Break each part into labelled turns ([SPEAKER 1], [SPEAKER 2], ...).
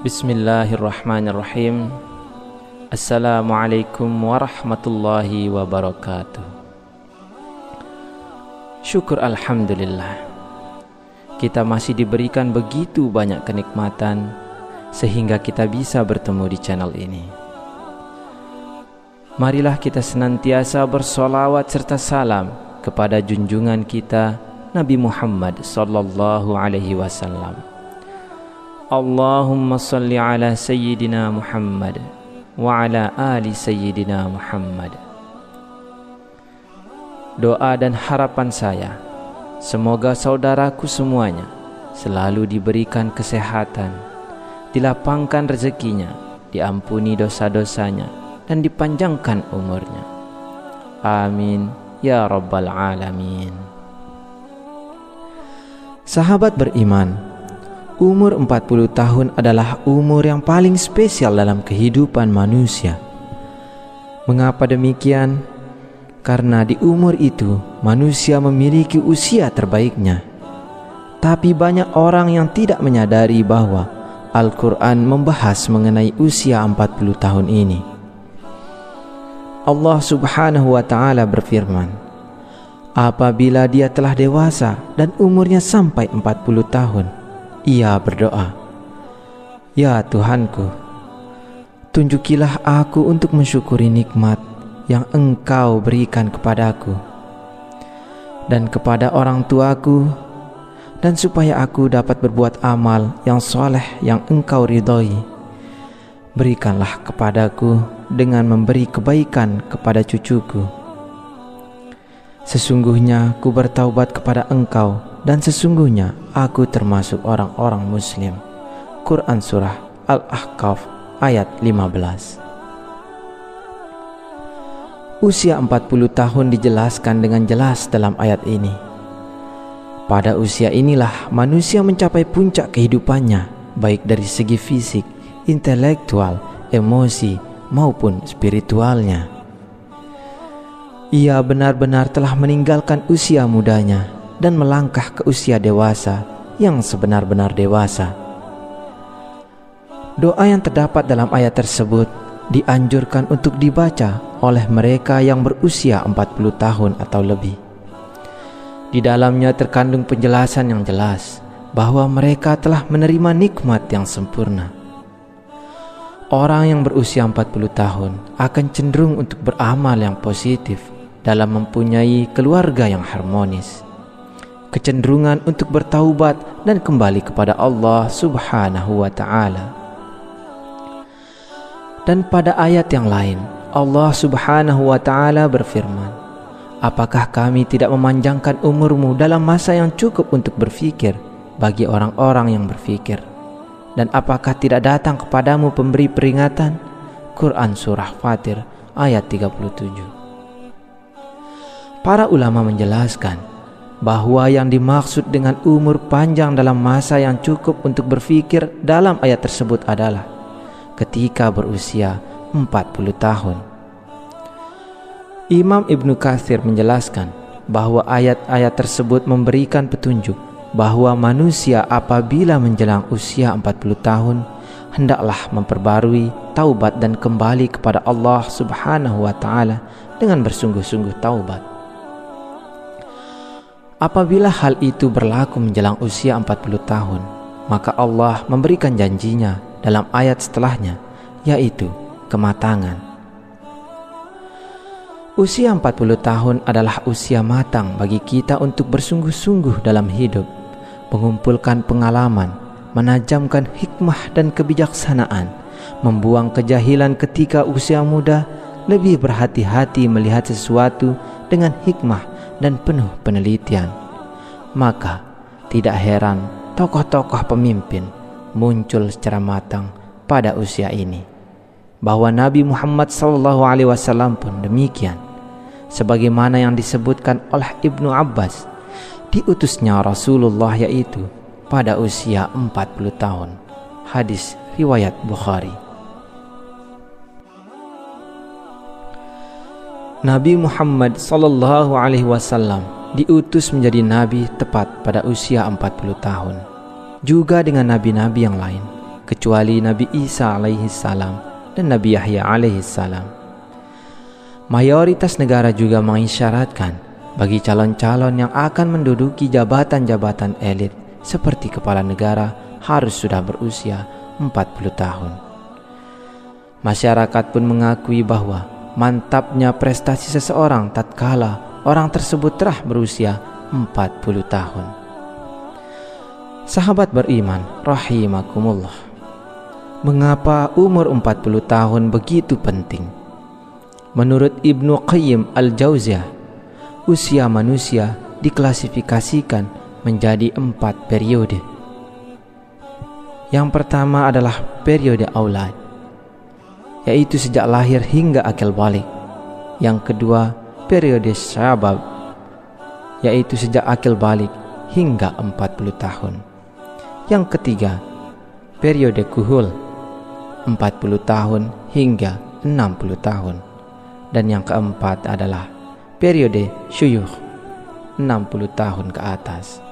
[SPEAKER 1] Bismillahirrahmanirrahim. Assalamualaikum warahmatullahi wabarakatuh. Syukur alhamdulillah, kita masih diberikan begitu banyak kenikmatan sehingga kita bisa bertemu di channel ini. Marilah kita senantiasa bersolawat serta salam kepada junjungan kita Nabi Muhammad sallallahu alaihi wasallam. Allahumma salli ala sayyidina Muhammad wa ala ali sayyidina Muhammad. Doa dan harapan saya, semoga saudaraku semuanya selalu diberikan kesehatan, dilapangkan rezekinya, diampuni dosa-dosanya, dan dipanjangkan umurnya. Amin ya rabbal alamin. Sahabat beriman, umur 40 tahun adalah umur yang paling spesial dalam kehidupan manusia. Mengapa demikian? Karena di umur itu manusia memiliki usia terbaiknya. Tapi banyak orang yang tidak menyadari bahwa Al-Quran membahas mengenai usia 40 tahun ini. Allah subhanahu wa ta'ala berfirman, apabila dia telah dewasa dan umurnya sampai 40 tahun, ia berdoa, ya Tuhanku, tunjukilah aku untuk mensyukuri nikmat yang Engkau berikan kepadaku dan kepada orang tuaku, dan supaya aku dapat berbuat amal yang soleh yang Engkau ridhoi. Berikanlah kepadaku dengan memberi kebaikan kepada cucuku. Sesungguhnya ku bertaubat kepada Engkau, dan sesungguhnya aku termasuk orang-orang muslim. Quran Surah Al-Ahqaf ayat 15. Usia 40 tahun dijelaskan dengan jelas dalam ayat ini. Pada usia inilah manusia mencapai puncak kehidupannya, baik dari segi fisik, intelektual, emosi, maupun spiritualnya. Ia benar-benar telah meninggalkan usia mudanya dan melangkah ke usia dewasa yang sebenar-benar dewasa. Doa yang terdapat dalam ayat tersebut dianjurkan untuk dibaca oleh mereka yang berusia 40 tahun atau lebih. Di dalamnya terkandung penjelasan yang jelas bahwa mereka telah menerima nikmat yang sempurna. Orang yang berusia 40 tahun akan cenderung untuk beramal yang positif dalam mempunyai keluarga yang harmonis, kecenderungan untuk bertaubat dan kembali kepada Allah subhanahu wa ta'ala. Dan pada ayat yang lain, Allah subhanahu wa ta'ala berfirman, apakah kami tidak memanjangkan umurmu dalam masa yang cukup untuk berfikir bagi orang-orang yang berfikir? Dan apakah tidak datang kepadamu pemberi peringatan? Quran Surah Fatir ayat 37. Para ulama menjelaskan bahwa yang dimaksud dengan umur panjang dalam masa yang cukup untuk berfikir dalam ayat tersebut adalah ketika berusia 40 tahun. Imam Ibnu Katsir menjelaskan bahwa ayat-ayat tersebut memberikan petunjuk bahwa manusia apabila menjelang usia 40 tahun hendaklah memperbarui taubat dan kembali kepada Allah subhanahu wa ta'ala dengan bersungguh-sungguh taubat. Apabila hal itu berlaku menjelang usia 40 tahun, maka Allah memberikan janjinya dalam ayat setelahnya, yaitu kematangan. Usia 40 tahun adalah usia matang bagi kita untuk bersungguh-sungguh dalam hidup, mengumpulkan pengalaman, menajamkan hikmah dan kebijaksanaan, membuang kejahilan ketika usia muda, lebih berhati-hati melihat sesuatu dengan hikmah dan penuh penelitian. Maka tidak heran tokoh-tokoh pemimpin muncul secara matang pada usia ini. Bahwa Nabi Muhammad SAW pun demikian, sebagaimana yang disebutkan oleh Ibnu Abbas, diutusnya Rasulullah yaitu pada usia 40 tahun. Hadis riwayat Bukhari. Nabi Muhammad SAW diutus menjadi nabi tepat pada usia 40 tahun. Juga dengan nabi-nabi yang lain, kecuali Nabi Isa alaihi salam dan Nabi Yahya alaihi salam. Mayoritas negara juga mengisyaratkan bagi calon-calon yang akan menduduki jabatan-jabatan elit seperti kepala negara harus sudah berusia 40 tahun. Masyarakat pun mengakui bahwa mantapnya prestasi seseorang tatkala orang tersebut telah berusia 40 tahun. Sahabat beriman rahimakumullah, mengapa umur 40 tahun begitu penting? Menurut Ibnu Qayyim al-Jauziyah, usia manusia diklasifikasikan menjadi 4 periode. Yang pertama adalah periode aulad, yaitu sejak lahir hingga akil balik. Yang kedua, periode syabab, yaitu sejak akil balik hingga 40 tahun. Yang ketiga, periode kuhul, 40 tahun hingga 60 tahun. Dan yang keempat adalah periode syuyukh, 60 tahun ke atas.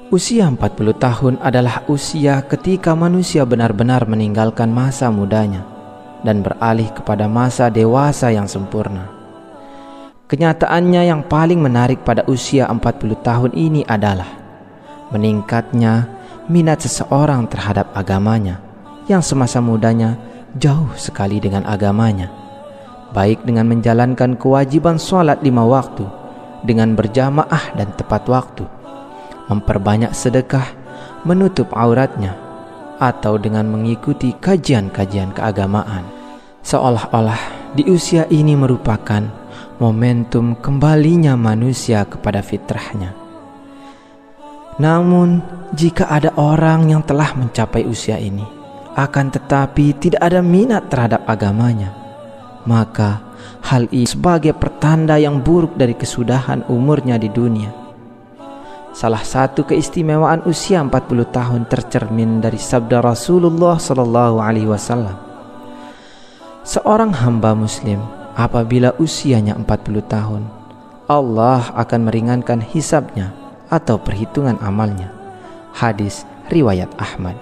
[SPEAKER 1] Usia 40 tahun adalah usia ketika manusia benar-benar meninggalkan masa mudanya dan beralih kepada masa dewasa yang sempurna. Kenyataannya yang paling menarik pada usia 40 tahun ini adalah meningkatnya minat seseorang terhadap agamanya yang semasa mudanya jauh sekali dengan agamanya, baik dengan menjalankan kewajiban sholat 5 waktu dengan berjamaah dan tepat waktu, memperbanyak sedekah, menutup auratnya, atau dengan mengikuti kajian-kajian keagamaan. Seolah-olah di usia ini merupakan momentum kembalinya manusia kepada fitrahnya. Namun, jika ada orang yang telah mencapai usia ini, akan tetapi tidak ada minat terhadap agamanya, maka hal ini sebagai pertanda yang buruk dari kesudahan umurnya di dunia. Salah satu keistimewaan usia 40 tahun tercermin dari sabda Rasulullah SAW. Seorang hamba muslim apabila usianya 40 tahun, Allah akan meringankan hisabnya atau perhitungan amalnya. Hadis riwayat Ahmad.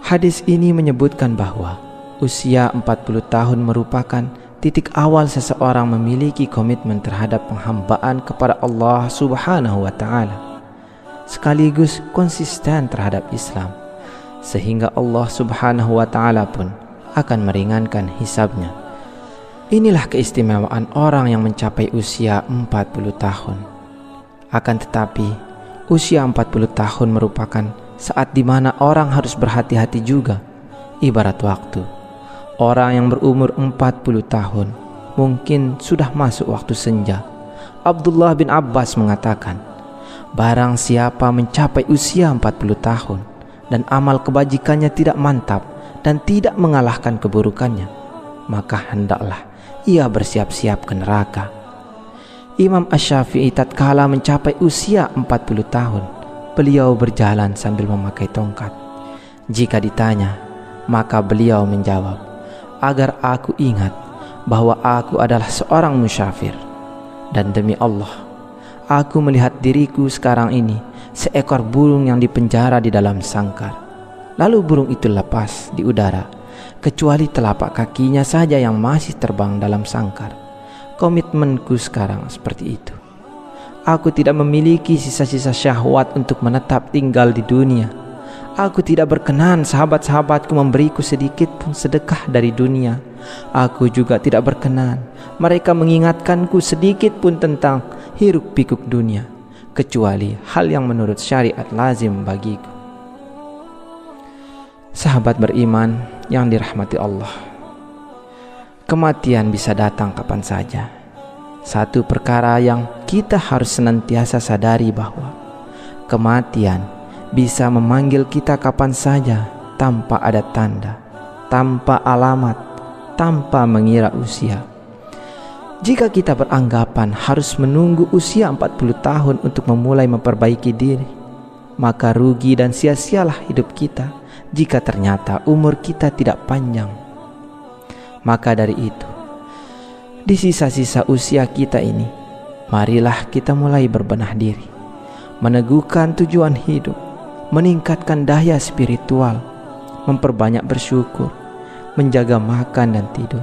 [SPEAKER 1] Hadis ini menyebutkan bahwa usia 40 tahun merupakan titik awal seseorang memiliki komitmen terhadap penghambaan kepada Allah Subhanahu wa Ta'ala, sekaligus konsisten terhadap Islam, sehingga Allah Subhanahu wa Ta'ala pun akan meringankan hisabnya. Inilah keistimewaan orang yang mencapai usia 40 tahun. Akan tetapi, usia 40 tahun merupakan saat di mana orang harus berhati-hati juga. Ibarat waktu, orang yang berumur 40 tahun mungkin sudah masuk waktu senja. Abdullah bin Abbas mengatakan, barang siapa mencapai usia 40 tahun dan amal kebajikannya tidak mantap dan tidak mengalahkan keburukannya, maka hendaklah ia bersiap-siap ke neraka. Imam Asy-Syafi'i tatkala mencapai usia 40 tahun, beliau berjalan sambil memakai tongkat. Jika ditanya, maka beliau menjawab, agar aku ingat bahwa aku adalah seorang musyafir. Dan demi Allah, aku melihat diriku sekarang ini seekor burung yang dipenjara di dalam sangkar. Lalu burung itu lepas di udara, kecuali telapak kakinya saja yang masih terbang dalam sangkar. Komitmenku sekarang seperti itu. Aku tidak memiliki sisa-sisa syahwat untuk menetap tinggal di dunia. Aku tidak berkenan sahabat-sahabatku memberiku sedikit pun sedekah dari dunia. Aku juga tidak berkenan mereka mengingatkanku sedikit pun tentang hiruk pikuk dunia, kecuali hal yang menurut syariat lazim bagiku. Sahabat beriman yang dirahmati Allah, kematian bisa datang kapan saja. Satu perkara yang kita harus senantiasa sadari bahwa kematian bisa memanggil kita kapan saja tanpa ada tanda, tanpa alamat, tanpa mengira usia. Jika kita beranggapan harus menunggu usia 40 tahun untuk memulai memperbaiki diri, maka rugi dan sia-sialah hidup kita jika ternyata umur kita tidak panjang. Maka dari itu, di sisa-sisa usia kita ini, marilah kita mulai berbenah diri, meneguhkan tujuan hidup, meningkatkan daya spiritual, memperbanyak bersyukur, menjaga makan dan tidur,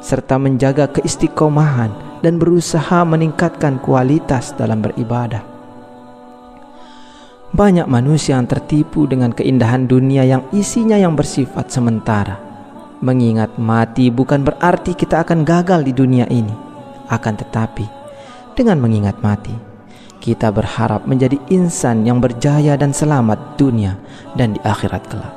[SPEAKER 1] serta menjaga keistiqomahan dan berusaha meningkatkan kualitas dalam beribadah. Banyak manusia yang tertipu dengan keindahan dunia yang isinya yang bersifat sementara. Mengingat mati bukan berarti kita akan gagal di dunia ini. Akan tetapi, dengan mengingat mati, kita berharap menjadi insan yang berjaya dan selamat dunia dan di akhirat kelak.